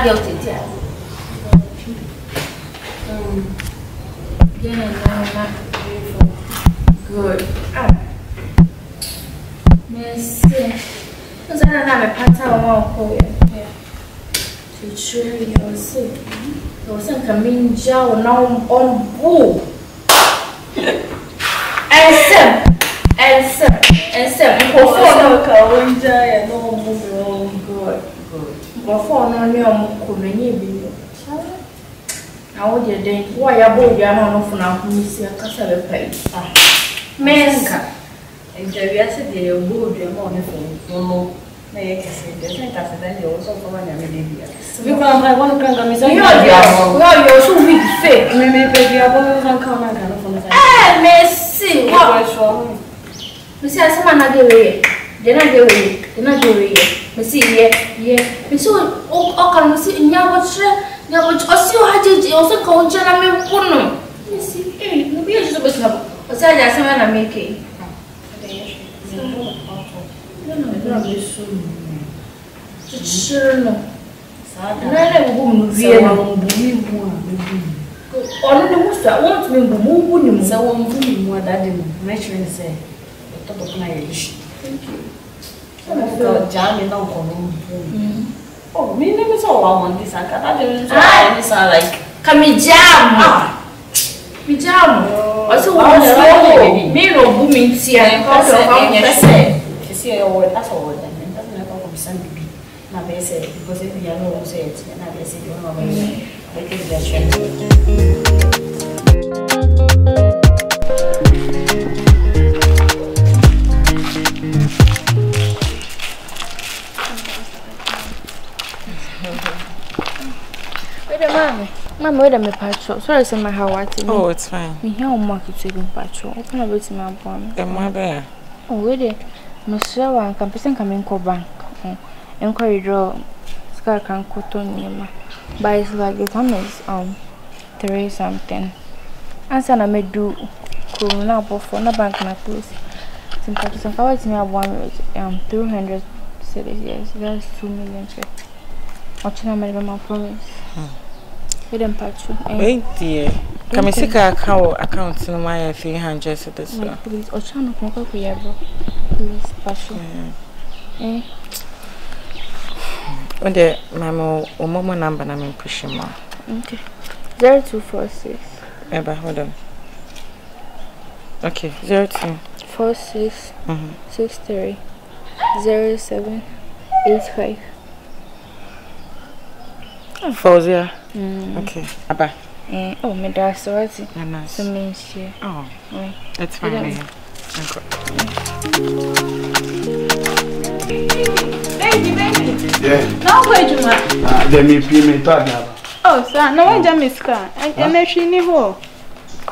guilty. Yeah, no, good. Merci. Because I don't have a pattern for you. To show you, see. You wasn't coming down now on board. And some. Before no new community. Now, what you think? Why are you not for now? Miss Cassava Pay. Menka. And yesterday, you would your money for may I say, the same as then you also for one every day. You can't have one grand miss. You're so weak, fake. Maybe you're going to come and Messi, what was wrong? Miss Asman, then I go away. Messi, yeah. Miss all can see in your now, which also called Janame Puno. You see, no, we are just a bit of I make it. Sure, no. I won't be able to want to move so one more that measuring say. Thank you. Jammy, no. Oh, me never saw one this. I can't like Kamijam. Pijam. Also, me no booming here. You see, I would that's all. And doesn't have to send me. Now, they say, because if you know, say it, and I say, you know, I think that's Mama, wait a minute, Patrol. Sorry, sir, my how what? Oh, it's fine. Me here on market saving Patrol. Open a bit in my bond. And my bear. Oh, wait it. Monsieur, one can present coming co bank. Enquiry draw Scar can cotton near. But it's like the time is 3 something. Answer I may do corona for no bank na close. Simply some cover me 300 cities. Yes, that's 2 million. Watching a minimum promise. Wait, dear. Can I see account in my 300 to this one? Please, or channel can go for please, passion. Eh? When the mama number, I'm pushing more. Okay. 0246. Eba, hold on. Okay, 0246 63 0785. 40. Okay. Abba. Oh, me da sorry. Nice. So means here. Oh. That's fine. Baby. Yeah. Now where you are? Let me pay me partner. Oh, sir, no one jam is car. And if she knew who.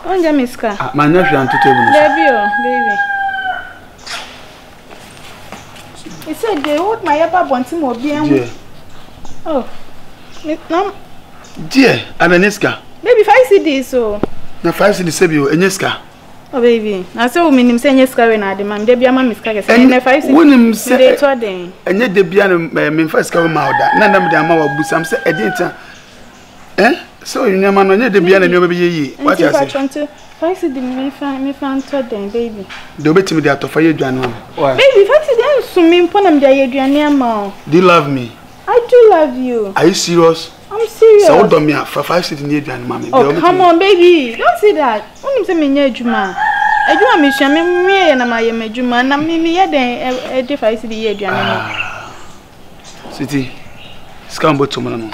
One jam is car. My nephew and 2 tables. Baby. He said they would my upper want to more be. Oh. No. Dear, I'm an Eska. Baby, 5 CDs so. Now 5 CDs save you, and Eska. Oh, baby. I saw me saying Eska when I demand. Debbie, I'm Miss Cagas. And 5 CDs. When him say, and yet the piano may first come out. None of them are Busam said, Edita. Eh? So you never know the piano, maybe what you say. 5 CDs, me found today, baby. Do bet me that of fire, John. Baby, 5 CDs, so me put them there, Adrian. Do you love me? I do love you. Are you serious? I'm serious. So don't me for 5 cities near John, mommy. Oh, come on, baby. Don't say that. Only say me near Juma. I do a mission, me and I am a Juma, and I'm me a device the year. City. Scambo to me.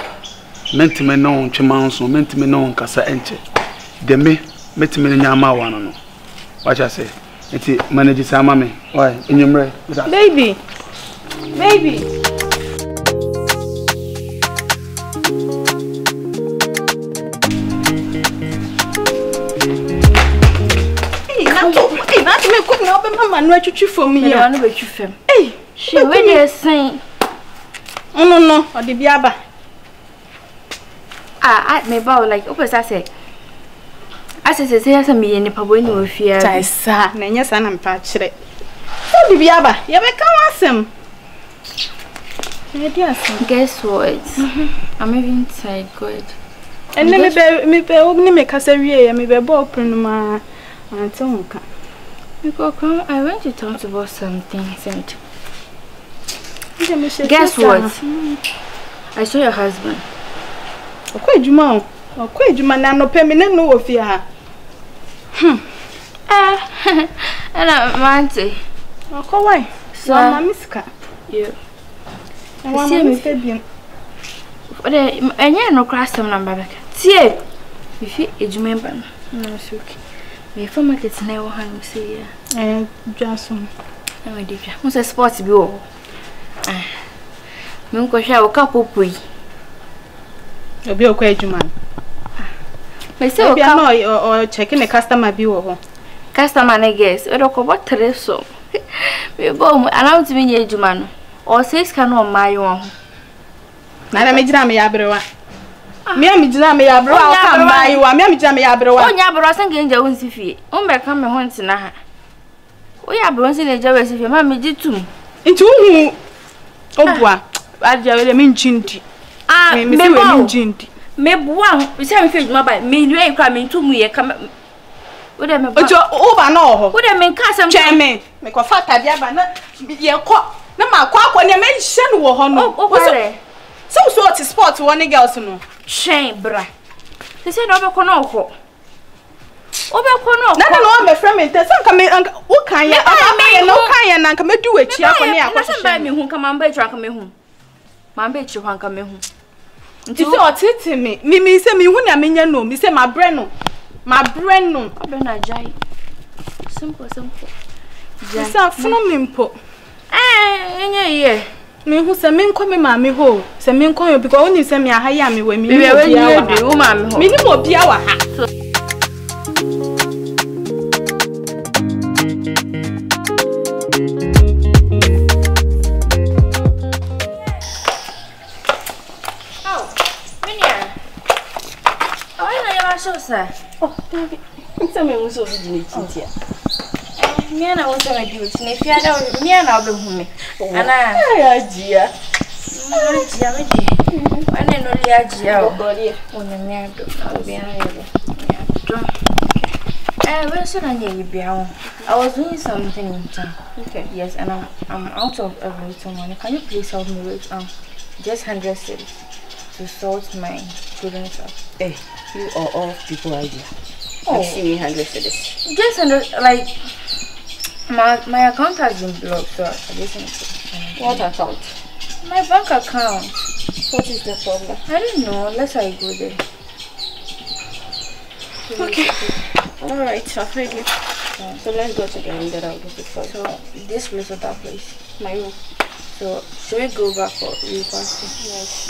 Meant me no chimans, no meant me no cassa enche. De me, met me in Yama one. What I say? It's manages our mammy. Why? In your way. Baby. No, for me. I know what you feel. Hey, she will say, oh, no, or the Biaba. I may bow like Opus. I say, there's a me in the Pabino of fear. I saw, and yes, I'm patched. Oh, the Biaba, you may come ask him. Guess what? I'm even tired. Good. And then me kasa wie me be bo prenuma anto nka. I want to talk about something. Guess what? I saw your husband. Okwa ejuma na no pemi na no ofia ha. And Mante. Okwa why? So mamiska. Yeah. And wa mamiska bi. Enye no crastem na babeka. Tie. Bifi ejuma mba na so okay. Me for market na wo han say ya. Dwaso. Na me dwa. Mo say sports bi wo. Me nko hwa wo kapopoi. Obi okwa ejuma. Me say wo ka o checking the customer bi wo ho. Customer na guess. O do ko botre so. Me bo mu allow to me ejuma no. O say ska no mayo ho. Na me jira me ya brewa. Me am jira me ya brewa o ka mayo. Me am jira me ya brewa. Onya brewa sanga nja wonsi fie. O me ka me ho ntina ha. O ya brewa nsi na ja wesi fie ma me jitum. Nti hu obua adia we me nchindi. Me se we me nchindi. Me bua we se me fie ejuma ba me nwe kwa me ntumu ye ka o de me ba. Ojo over na ho. O de me nka asem cheme. Me ko fa tadia ba na ye ko na ma kwa ne me hye no wo ho no. O kware. So what sport one girls no. Chen bra. Se no be ko no ho. Obekwo no na no me friend me tell ka me wo kan ya me no kan ya na ka me du achi akọ ne akọ se ba me hu ka man ba echi aka me hu man ba echi hwan ka me hu nti se otete me se me hu na me nya no me se ma bre no obe na jai simple jai se afuno me mpo enye ye me hu se me nko me ma me ho se me nko yo because oni se me aha ya me wa me ni obi ma me ho me ni mo bia wa ha Oh, baby. It's a man so busy. Me and I want to do it. If you are me and I'll be home. And I, dear. I know the idea of body on the man. I was doing something in town. Okay. Yes, and I'm out of every money. Can you please help me with just 100 cedis to sort my students up? Hey, you are all people idea. Oh, see me 100 cedis. Just 100, like my account has been blocked, so I just need to. What account? My bank account. What is the problem? I don't know. Unless I go there. Okay. Alright, I've heard you. So let's go to the end that I'll get it for you. So this place or that place? My room. So should we go back or repass? Yes.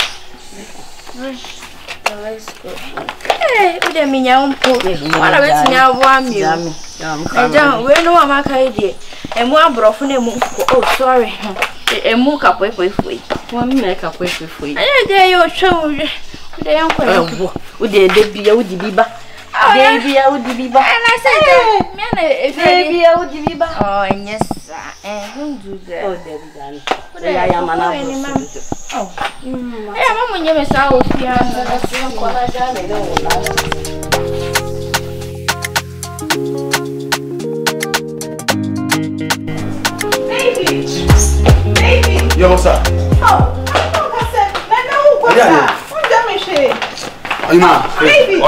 Alright. Let's go. Hey, we don't mean your own pool. What about now? One meal. We know I'm a idea. And one broken oh, sorry. A mook up with one make up with you. I dare you show the uncle with the baby out the biba. Baby out the biba. And I said, man, baby out the biba. Oh, and yes, and who do that? Oh, there I am an oh, yeah, Mamma, you miss out here. Baby. Yo, what's up? Oh, I said, no, what's up? What damage? Oh,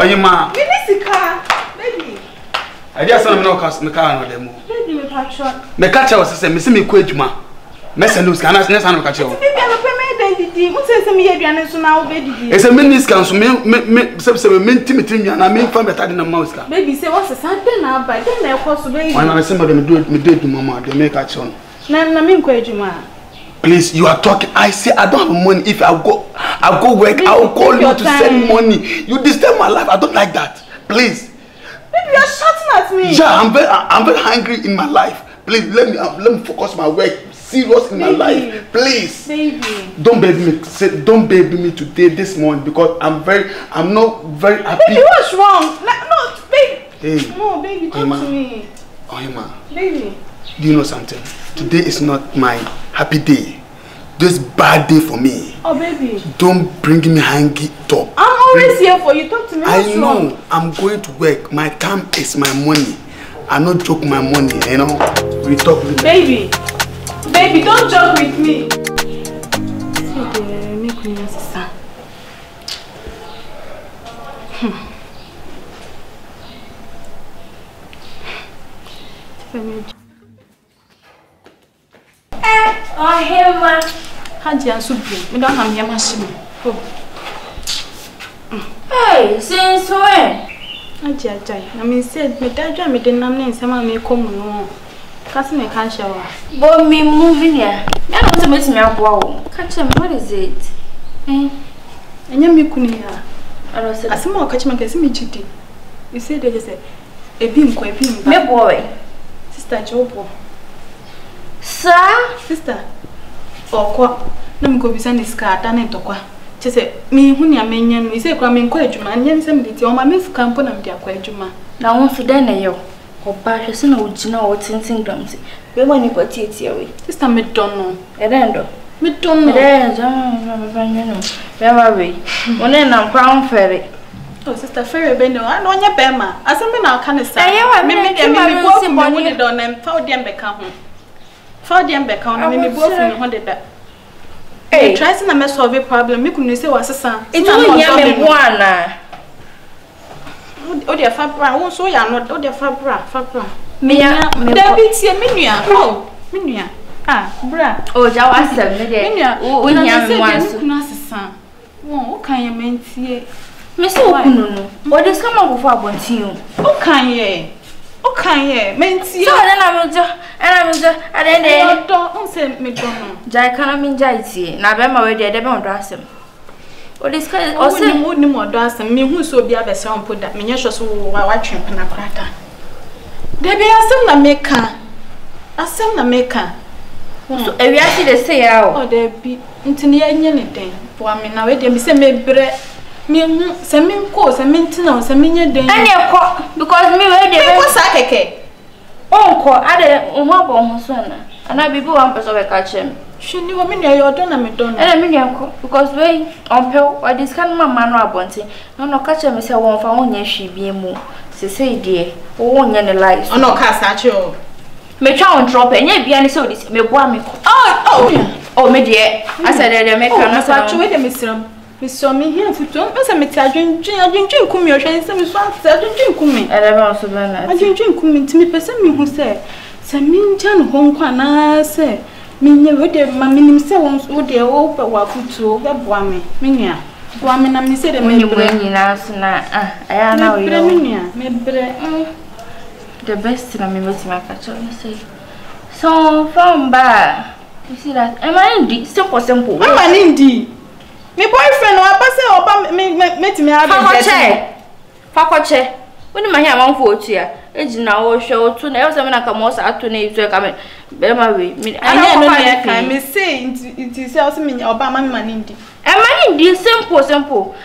you ma. Baby. I just saw no cast me car no demo. Baby, me patron. Me catch was say me see me ku adwuma. Me say no scan na san no catch you. Baby, I no pay me identity. Mo say me aduane so na obedidi. E say me ni scan so me say me intimate me na me fa better than mouse scan. Baby, say what's Sunday na ba? Then na e so baby. Why me say me do adwuma ma dey make catch on. Na me nko adwuma. Please, you are talking. I say I don't have money. If I'll go work. Baby, I will call you to send money. You disturb my life. I don't like that. Please. Baby, you're shouting at me. Yeah, I'm very hungry in my life. Please let me focus my work. Serious in my life. Please. Baby. Don't baby me today, this morning, because I'm not very happy. Baby, what's wrong? No, baby. Hey. No, baby, talk to me. Oh, ma. Baby. Do you know something? Today is not my happy day. this bad day for me. Oh, baby. Don't bring me hangy top. I'm always here for you. Talk to me. I know. I'm going to work. My time is my money. I don't joke my money, you know. We talk with baby. Baby, don't joke with me. Oh, him. Haji and Subi. We don't have your machine. Hey, since when? I mean, said, me dad, me didn't name some may come on. Cousin, I can't shower. Boy, me moving here. I want to meet me up. Wow, catch him. What is it? And you me couldn't. I said, as more catch my case, me cheating. You said, they say, a beam, quite beam. Me boy, Sister Joe. Sir, sister. Or quoi? No, go be sending scar, done it or quoi. Just say, me, when you're mean, we say, come in quadrant, and somebody, or my miss camp on a dear quadrant. Now, one for dinner, yo. Or bash, you know, Gina or Tinting Grumsy. We want you put it here. Sister, me don't know. Edendo. Me don't know. Very. When I'm Crown Ferry. Oh, Sister Ferry Bendo, I know your Bema. As a man, I can't say. I me on and found them back home. Found them back home, and me both wanted that. Hey, try to mess solve a problem. You couldn't say what's a son. It's only one. Oh, dear Fabra, won't so you're not. Oh, dear Fabra. Mia, Debbie, Minia. Oh, Minia. Ah, bra. Oh, Jawas, Minia. Oh, we have one son. Oh, can you mean see? Miss Okuno, what is come up before I want you? Oh, can ye? Oh, can ye? Men see, and I don't say me don't. Jai can't mean Jaiti. Now, I'm already a devil dress him. What is kind of also wouldn't more dress and me who so be a sound put that miniatures who are watching Panacrata. Debbie, I send the maker. So, if you see the say out, oh, there be into the anything. For me now, it be send me bread. Me, send me course, and maintenance, and minion day. Because me, where was I? Uncle, I did one son, and I be one person of a catcher. She knew a minute your donor, and a million because we on pill or this kind of man or bunty. No catcher, Miss One for 1 year she be more. Say, dear, or 1 year life. Oh, no, cast at you. Me try and drop and yet be any so this me boy me. Oh, me dear. I said they make an answer. Wait a minute, Miss Sommy here for 2 months. I'm drink come your chance. Some drink come. I never also I drink come to me. Person me who say, Samin Jan Hong Kwana say, me never did my minim sevens would dear open what food to over Boame. Minia. Boame, I said a minute when you now, I am now, Minia. The best thing I mean, my catcher, you say. So, from bad. You see that? Am I indeed? Simple. Am I indeed? My boyfriend, or pass met me have a chair. When my hair won't vote here, it's now show 2 nails. I mean, I come also at 2 names to come in. I may say it is also mean Obama Manindi. Am I indeed simple?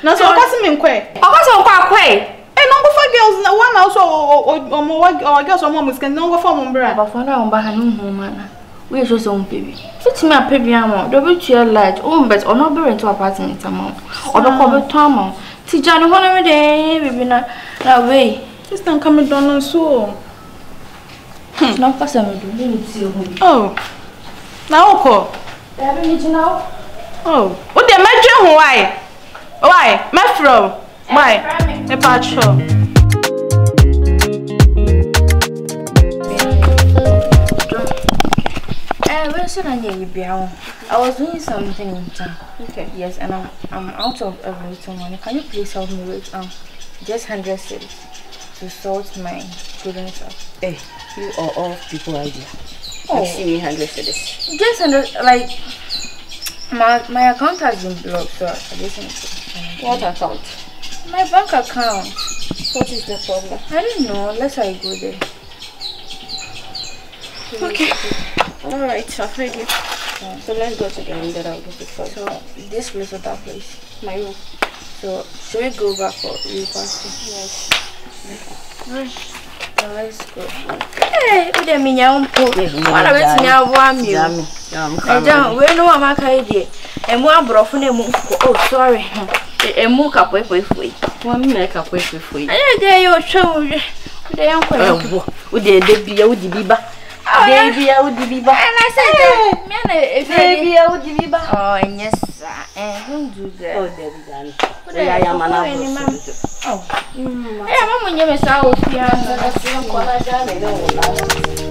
Now, so what's mean quay? I was on quay. And no for girls, one also or girls or moms can no go for Mombra. But for now, Bahano, we are just on baby. Fix me a baby amount, double chair light, but or not bring to apartment amount, or the cover Tom. Tijani, one every day, baby, not that way. Just don't come down so. Not for some do. Oh, now, call. Oh, what the imagine why? Why, my fro? Why? A patrol. Where should I be? I was doing something in town. Okay. Yes, and I'm out of every money. Can you please help me with just 100 cedis to sort my children's up? Hey, you are all people idea. Oh, see me 100 cedis. Just 100, like my account has been blocked, so I just need to. What account? My bank account. What is the problem? I don't know. Let's I go there. Okay. Alright, I've heard you. So let's go together and get out of the first. So this place or that place? My room. So should we go back for repasting? Yes. Alright. let's go. Hey, we dey minya umpo. Wana beti nya abo ami. Eja, we no amaka ide. Emu abrofo na emu. Oh, sorry. Emu kapoepoefoi. Wa mi na kapoepoefoi. Aye dey yo twem. We dey yanko. We dey bia we di biba. Dey bia we di biba. And I said, me na dey bia we di biba. Oh, yes sir. Don't do that. Oh, dey biba. Ya ya mana. Oh. Eh, mama nyeme sa ofia. Kwa na jana ndio.